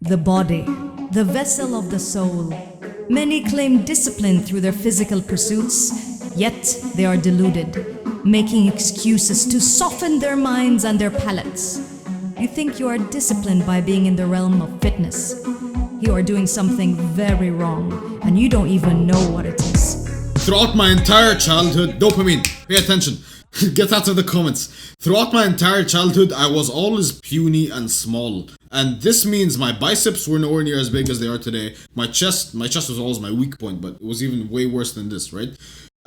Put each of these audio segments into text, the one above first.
The body, the vessel of the soul. Many claim discipline through their physical pursuits, yet they are deluded, making excuses to soften their minds and their palates. You think you are disciplined by being in the realm of fitness. You are doing something very wrong, and you don't even know what it is. Throughout my entire childhood, dopamine, pay attention, get out of the comments. Throughout my entire childhood, I was always puny and small. And this means my biceps were nowhere near as big as they are today. My chest was always my weak point, but it was even way worse than this, right?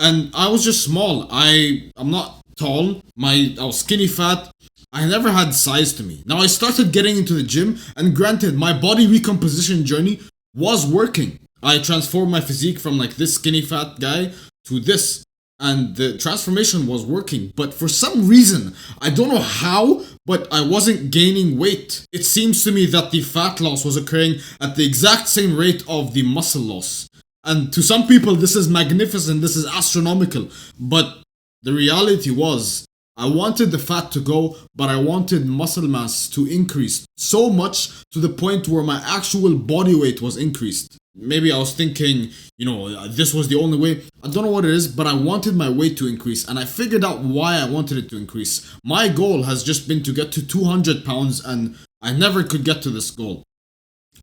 And I was just small. I'm not tall. I was skinny fat. I never had size to me. Now I started getting into the gym, and granted, my body recomposition journey was working. I transformed my physique from like this skinny fat guy to this, and the transformation was working. But for some reason, I don't know how, but I wasn't gaining weight. It seems to me that the fat loss was occurring at the exact same rate of the muscle loss. And to some people, this is magnificent, this is astronomical. But the reality was, I wanted the fat to go, but I wanted muscle mass to increase so much to the point where my actual body weight was increased. Maybe I was thinking, this was the only way. I don't know what it is, but I wanted my weight to increase, and I figured out why I wanted it to increase. My goal has just been to get to 200 pounds, and I never could get to this goal.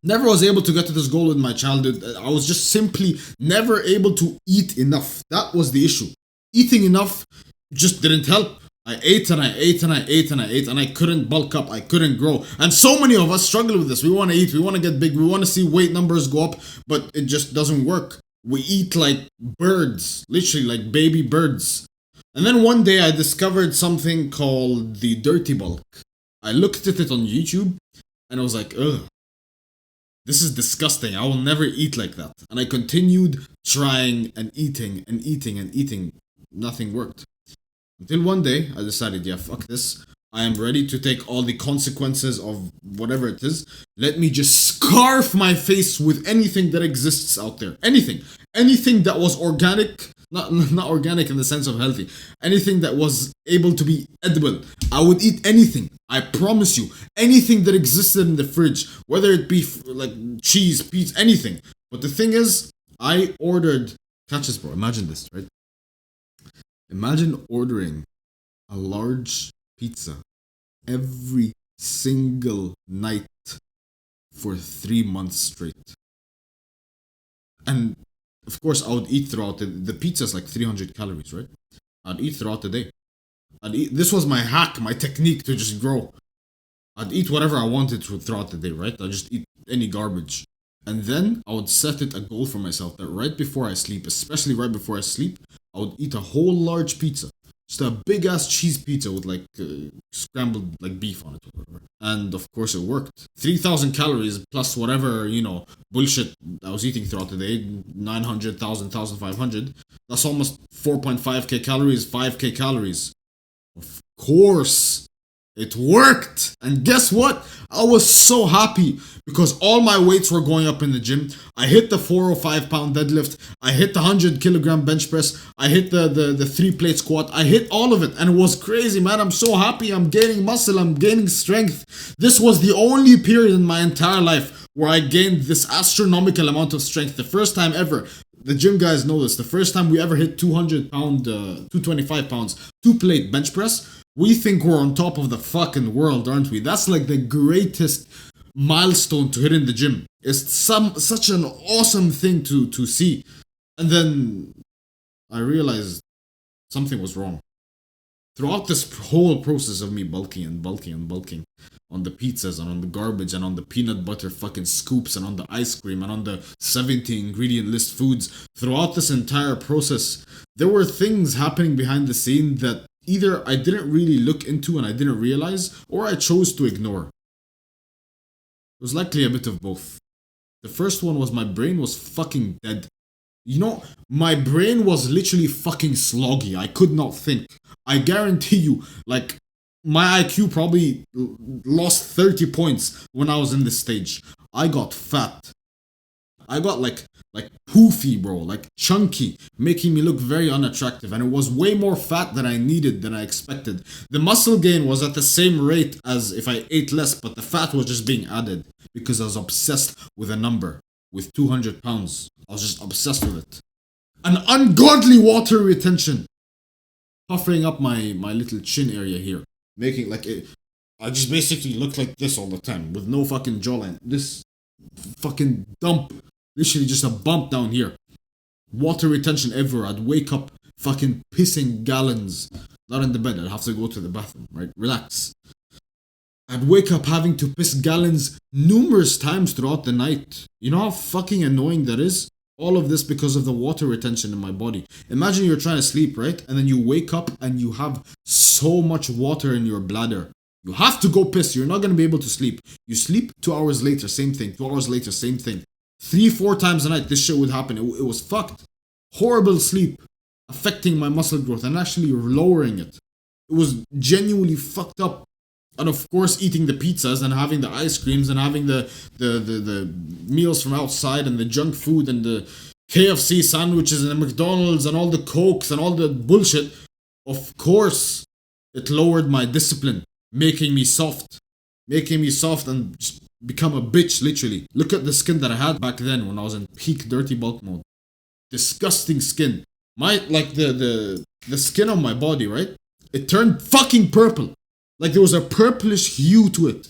Never was able to get to this goal in my childhood. I was just simply never able to eat enough. That was the issue. Eating enough just didn't help. I ate and I ate and I ate and I ate, and I couldn't bulk up, I couldn't grow. And so many of us struggle with this. We want to eat, we want to get big, we want to see weight numbers go up, but it just doesn't work. We eat like birds, literally like baby birds. And then one day I discovered something called the dirty bulk. I looked at it on YouTube and I was like, ugh, this is disgusting. I will never eat like that. And I continued trying and eating and eating and eating. Nothing worked. Until one day, I decided, yeah, fuck this. I am ready to take all the consequences of whatever it is. Let me just scarf my face with anything that exists out there. Anything. Anything that was organic. Not organic in the sense of healthy. Anything that was able to be edible. I would eat anything. I promise you. Anything that existed in the fridge. Whether it be like cheese, pizza, anything. But the thing is, I ordered... Catch this, bro. Imagine this, right? Imagine ordering a large pizza every single night for 3 months straight. And of course, I would eat throughout the pizza's like 300 calories, right? I'd eat throughout the day. This was my hack, my technique to just grow. I'd eat whatever I wanted throughout the day, right? I'd just eat any garbage. And then I would set it a goal for myself that right before I sleep, especially right before I sleep, I would eat a whole large pizza. Just a big ass cheese pizza with like scrambled like beef on it or whatever. And of course it worked. 3,000 calories plus whatever, bullshit I was eating throughout the day. 900,000, 1,500. That's almost 4.5k calories, 5k calories. Of course. It worked! And guess what? I was so happy because all my weights were going up in the gym. I hit the 405 pound deadlift. I hit the 100 kilogram bench press. I hit the 3-plate squat. I hit all of it and it was crazy, man. I'm so happy. I'm gaining muscle. I'm gaining strength. This was the only period in my entire life where I gained this astronomical amount of strength. The first time ever. The gym guys know this. The first time we ever hit 225 pounds, 2-plate bench press. We think we're on top of the fucking world, aren't we? That's like the greatest milestone to hit in the gym. It's such an awesome thing to see. And then I realized something was wrong. Throughout this whole process of me bulking and bulking and bulking on the pizzas and on the garbage and on the peanut butter fucking scoops and on the ice cream and on the 70 ingredient list foods, throughout this entire process, there were things happening behind the scene that either I didn't really look into and I didn't realize, or I chose to ignore. It was likely a bit of both. The first one was my brain was fucking dead. My brain was literally fucking sloggy. I could not think. I guarantee you, like, my IQ probably lost 30 points when I was in this stage. I got fat. I got like poofy, bro, like chunky, making me look very unattractive, and it was way more fat than I needed, than I expected. The muscle gain was at the same rate as if I ate less, but the fat was just being added because I was obsessed with a number, with 200 pounds. I was just obsessed with it. An ungodly water retention, puffering up my little chin area here, making like it. I just basically look like this all the time with no fucking jawline. This fucking dump. Literally just a bump down here. Water retention everywhere. I'd wake up fucking pissing gallons. Not in the bed, I'd have to go to the bathroom, right? Relax. I'd wake up having to piss gallons numerous times throughout the night. You know how fucking annoying that is? All of this because of the water retention in my body. Imagine you're trying to sleep, right? And then you wake up and you have so much water in your bladder. You have to go piss. You're not going to be able to sleep. You sleep 2 hours later, same thing. 2 hours later, same thing. 3-4 times a night, this shit would happen. It was fucked. Horrible sleep, affecting my muscle growth and actually lowering it. It was genuinely fucked up. And of course, eating the pizzas and having the ice creams and having the meals from outside and the junk food and the KFC sandwiches and the McDonald's and all the Cokes and all the bullshit. Of course, it lowered my discipline, making me soft and just become a bitch, literally. Look at the skin that I had back then when I was in peak dirty bulk mode. Disgusting skin. The skin on my body, right? It turned fucking purple. Like there was a purplish hue to it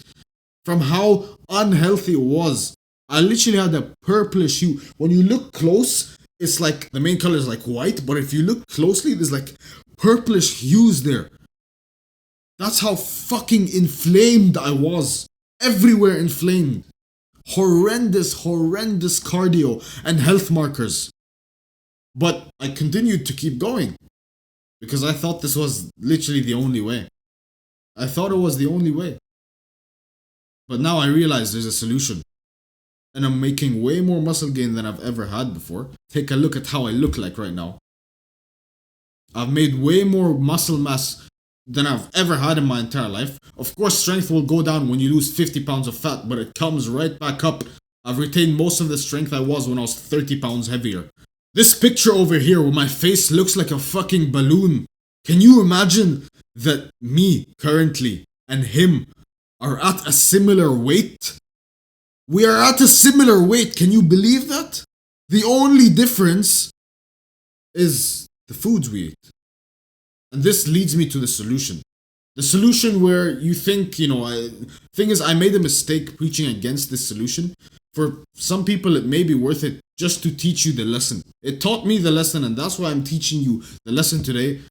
from how unhealthy it was. I literally had a purplish hue. When you look close, it's like the main color is like white, but if you look closely, there's like purplish hues there. That's how fucking inflamed I was. Everywhere inflamed. Horrendous cardio and health markers. But I continued to keep going because I thought this was literally the only way. I thought it was the only way. But now I realize there's a solution. And I'm making way more muscle gain than I've ever had before. Take a look at how I look like right now. I've made way more muscle mass than I've ever had in my entire life. Of course, strength will go down when you lose 50 pounds of fat, but it comes right back up. I've retained most of the strength I was when I was 30 pounds heavier. This picture over here where my face looks like a fucking balloon. Can you imagine that me currently and him are at a similar weight? We are at a similar weight. Can you believe that? The only difference is the foods we eat. And this leads me to the solution. The solution where you think, thing is, I made a mistake preaching against this solution. For some people, it may be worth it just to teach you the lesson. It taught me the lesson, and that's why I'm teaching you the lesson today.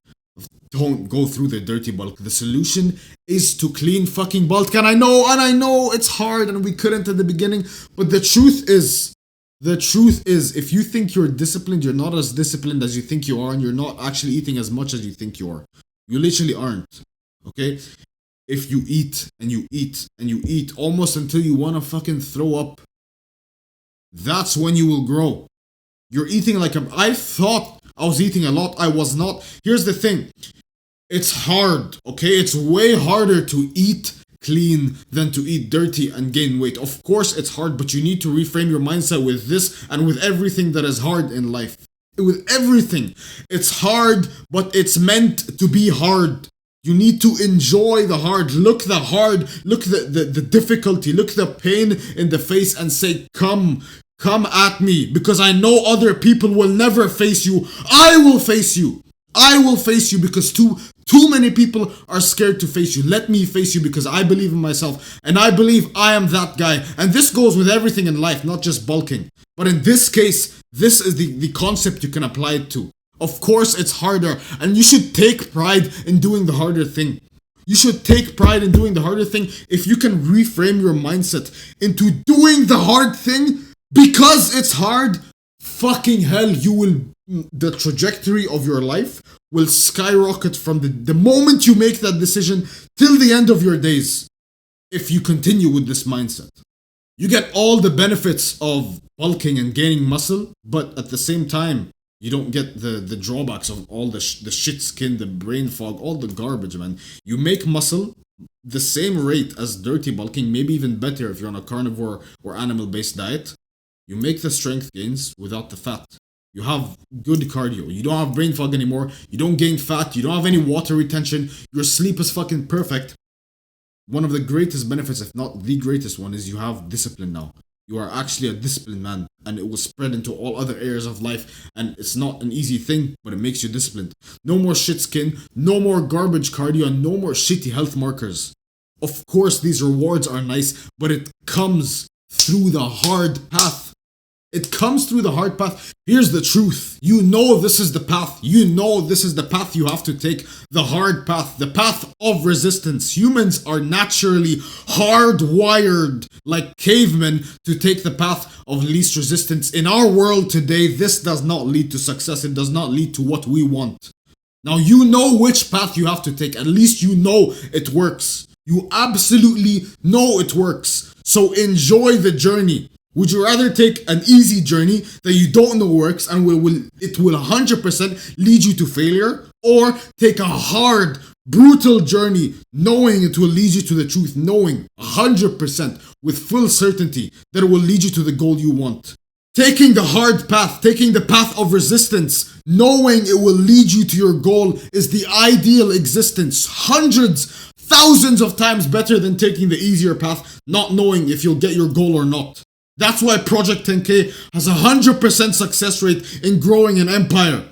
Don't go through the dirty bulk. The solution is to clean fucking bulk. And I know it's hard and we couldn't at the beginning. But the truth is, if you think you're disciplined, you're not as disciplined as you think you are, and you're not actually eating as much as you think you are. You literally aren't. Okay? If you eat and you eat and you eat almost until you want to fucking throw up, that's when you will grow. You're eating like I thought I was eating a lot. I was not. Here's the thing. It's hard, okay? It's way harder to eat clean than to eat dirty and gain weight. Of course it's hard, but you need to reframe your mindset with this and with everything that is hard in life. With everything. It's hard, but it's meant to be hard. You need to enjoy the hard. Look the difficulty, look the pain in the face and say, come at me, because I know other people will never face you. I will face you. I will face you because too many people are scared to face you. Let me face you because I believe in myself and I believe I am that guy. And this goes with everything in life, not just bulking. But in this case, this is the concept you can apply it to. Of course, it's harder, and you should take pride in doing the harder thing. You should take pride in doing the harder thing if you can reframe your mindset into doing the hard thing because it's hard. Fucking hell, the trajectory of your life will skyrocket from the moment you make that decision till the end of your days if you continue with this mindset. You get all the benefits of bulking and gaining muscle, but at the same time, you don't get the drawbacks of all the shit skin, the brain fog, all the garbage, man. You make muscle the same rate as dirty bulking, maybe even better if you're on a carnivore or animal-based diet. You make the strength gains without the fat. You have good cardio. You don't have brain fog anymore. You don't gain fat. You don't have any water retention. Your sleep is fucking perfect. One of the greatest benefits, if not the greatest one, is you have discipline now. You are actually a disciplined man, and it will spread into all other areas of life. And it's not an easy thing, but it makes you disciplined. No more shit skin, no more garbage cardio, and no more shitty health markers. Of course, these rewards are nice, but it comes through the hard path. It comes through the hard path. Here's the truth. You know this is the path. You know this is the path you have to take. The hard path. The path of resistance. Humans are naturally hardwired like cavemen to take the path of least resistance. In our world today, this does not lead to success. It does not lead to what we want. Now you know which path you have to take. At least you know it works. You absolutely know it works. So enjoy the journey. Would you rather take an easy journey that you don't know works and it will 100% lead you to failure, or take a hard, brutal journey knowing it will lead you to the truth, knowing 100% with full certainty that it will lead you to the goal you want? Taking the hard path, taking the path of resistance, knowing it will lead you to your goal is the ideal existence. Hundreds, thousands of times better than taking the easier path, not knowing if you'll get your goal or not. That's why Project 10K has a 100% success rate in growing an empire.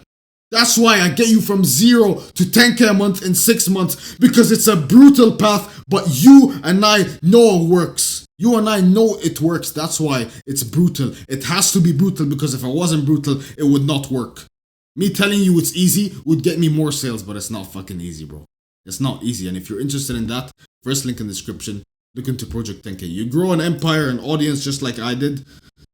That's why I get you from 0 to 10K a month in 6 months, because it's a brutal path, but you and I know it works. You and I know it works. That's why it's brutal. It has to be brutal, because if it wasn't brutal, it would not work. Me telling you it's easy would get me more sales, but it's not fucking easy, bro. It's not easy. And if you're interested in that, first link in the description. Look into Project 10K. You grow an empire, an audience just like I did.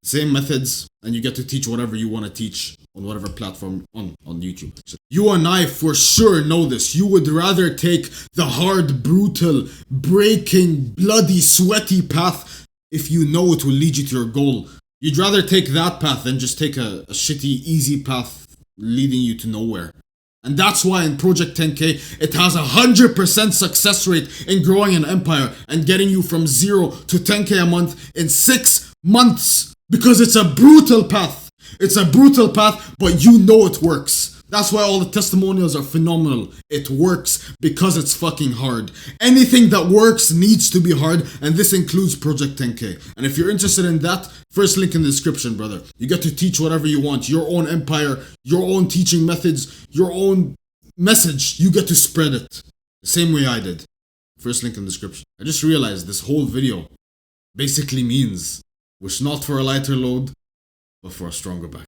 Same methods, and you get to teach whatever you want to teach on whatever platform on YouTube. So you and I for sure know this. You would rather take the hard, brutal, breaking, bloody, sweaty path if you know it will lead you to your goal. You'd rather take that path than just take a shitty, easy path leading you to nowhere. And that's why in Project 10K, it has a 100% success rate in growing an empire and getting you from 0 to 10K a month in 6 months. Because it's a brutal path. It's a brutal path, but you know it works. That's why all the testimonials are phenomenal. It works because it's fucking hard. Anything that works needs to be hard, and this includes Project 10K. And if you're interested in that, first link in the description, brother. You get to teach whatever you want. Your own empire, your own teaching methods, your own message. You get to spread it. The same way I did. First link in the description. I just realized this whole video basically means wish not for a lighter load, but for a stronger back.